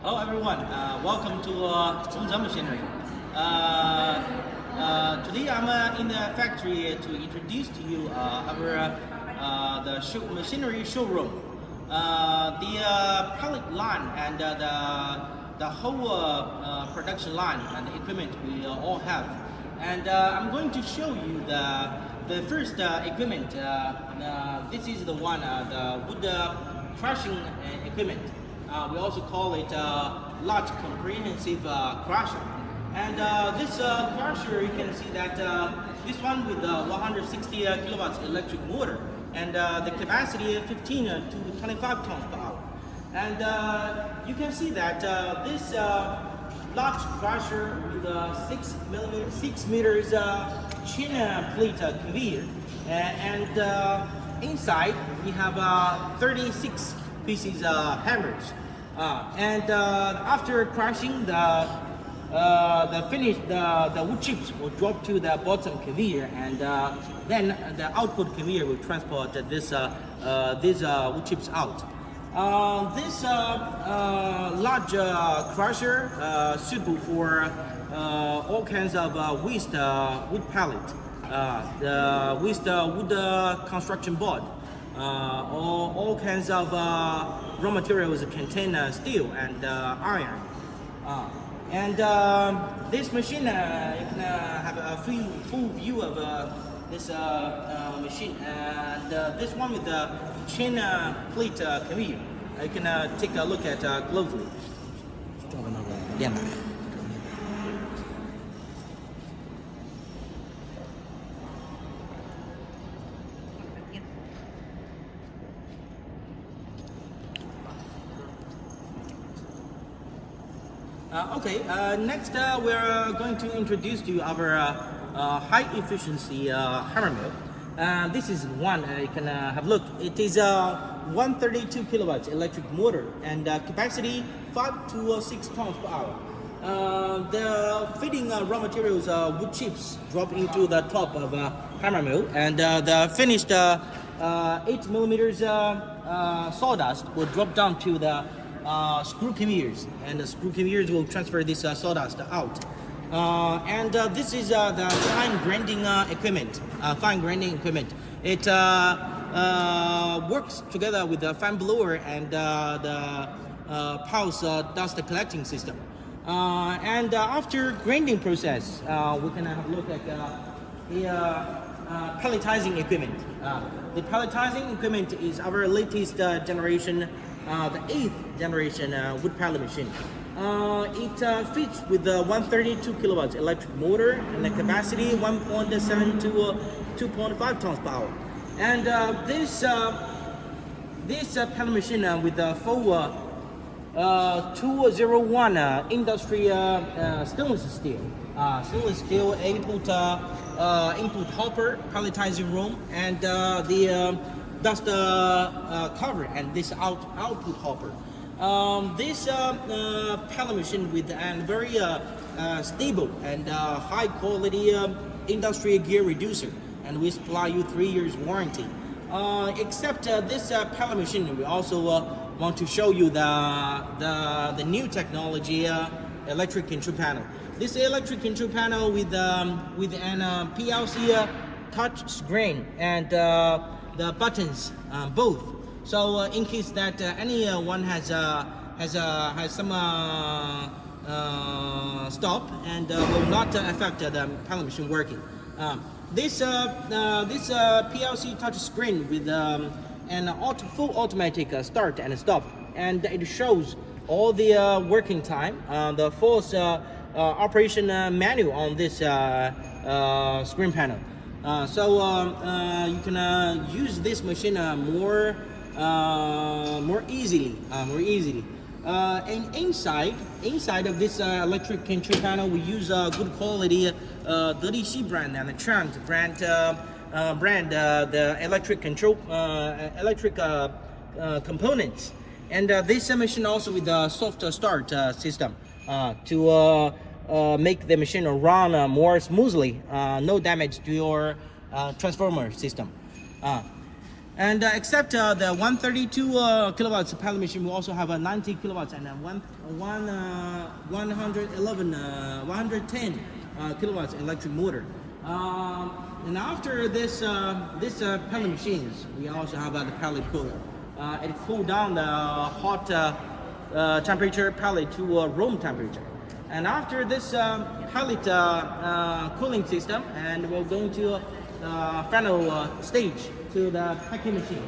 Hello everyone, welcome to Zhangqiu Machinery. Today I'm in the factory to introduce to you the machinery showroom. The pellet line and the whole production line and the equipment we all have. And I'm going to show you the first equipment. This is the one, the wood crushing equipment. We also call it large comprehensive crusher. And this crusher, you can see that this one with 160 kilowatts electric motor, and the capacity of 15 to 25 tons per hour. And you can see that this large crusher with 6 meters China plate conveyor, and inside we have 36 pieces hammers. And after crushing, the wood chips will drop to the bottom conveyor, and then the output conveyor will transport these wood chips out. This large crusher suitable for all kinds of waste wood pallet, the waste wood construction board. All kinds of raw materials contain steel and iron. And this machine, you can have a full view of this machine. And this one with the China plate conveyor, you can take a look at closely. Next we're going to introduce to you our high efficiency hammer mill. This is one, you can have a look. It is a 132 kilowatts electric motor, and capacity 5 to 6 tons per hour. The feeding raw materials, wood chips, drop into the top of a hammer mill, and the finished 8 millimeters sawdust will drop down to the screw conveyors, and the screw conveyors will transfer this sawdust out. And this is the fine grinding equipment. It works together with the fan blower and the pulse dust collecting system. And after grinding process, we can have a look at the pelletizing equipment. The pelletizing equipment is our latest generation, the 8th generation wood pallet machine. It fits with the 132 kilowatts electric motor and the capacity 1.7 to 2.5 tons per hour. And this pallet machine with the full 201 industry stainless steel input hopper, palletizing room, and the dust cover, and this output hopper. This pallet machine with a very stable and high quality industry gear reducer, and we supply you 3 years warranty. Except this pallet machine, we also want to show you the new technology electric control panel. This electric control panel with an PLC touch screen and the buttons both. So in case that anyone has some stop, and will not affect the pallet machine working. This PLC touch screen with an full automatic start and stop, and it shows all the working time, the full operation manual on this screen panel. So you can use this machine more easily. And inside of this electric control panel, we use good quality Dirty Xi brand and the Trant brand the electric control components. And this machine also with a soft start system to make the machine run more smoothly, no damage to your transformer system. And except the 132 kilowatts pellet machine, we also have a 90 kilowatts and a 110 kilowatts electric motor. And after this pellet machines, we also have the pellet cooler. It cool down the hot temperature pellet to room temperature. And after this pellet cooling system, and we're going to final stage to the packing machine.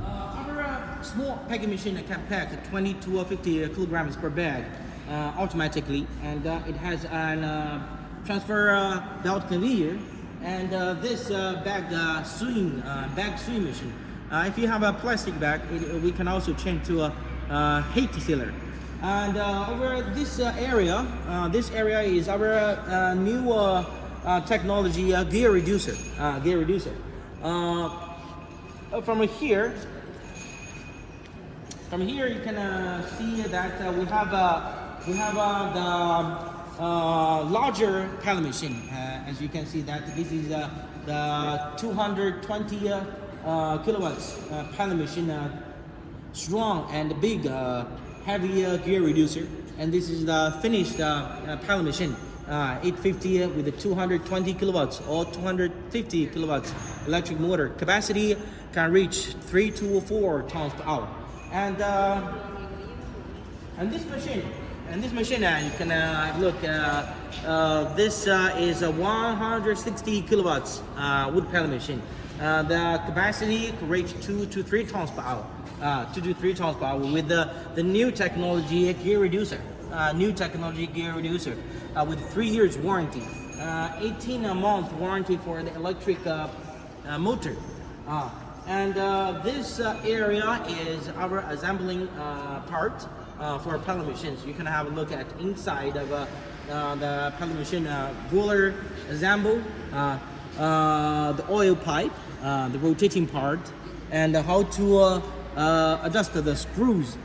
Our small packing machine can pack 20 to 50 kilograms per bag automatically, and it has an transfer belt conveyor and this bag sewing machine. If you have a plastic bag, we can also change to a heat sealer. And over this area is our new technology gear reducer. From here you can see that we have the larger pellet machine. As you can see that this is the 220 kilowatts pellet machine, strong and big, heavy gear reducer. And this is the finished pellet machine, 850 with the 220 kilowatts or 250 kilowatts electric motor. Capacity can reach 3 to 4 tons per hour. And this machine, you can look. This is a 160 kilowatts wood pellet machine. The capacity could reach 2 to 3 tons per hour. 2 to 3 tons per hour with the new technology gear reducer. With 3 years warranty, 18-month warranty for the electric motor. And this area is our assembling part for pellet machines. You can have a look at inside of the pellet machine, roller assemble, the oil pipe, the rotating part, and how to adjust the screws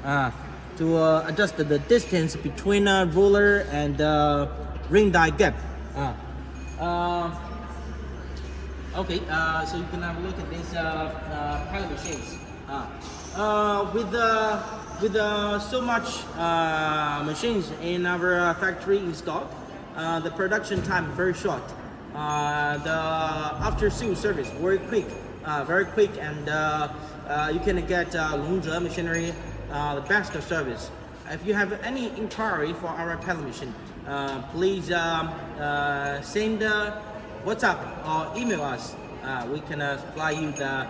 to adjust the distance between roller and ring die gap. Okay, so you can have a look at these pellet machines. With so much machines in our factory in stock, the production time very short. The after sales service very quick, and you can get Longzhe machinery the best service. If you have any inquiry for our pellet machine, please send WhatsApp or email us. We can supply you the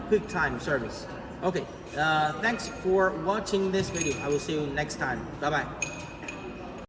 quick time service. Okay, thanks for watching this video. I will see you next time. Bye bye.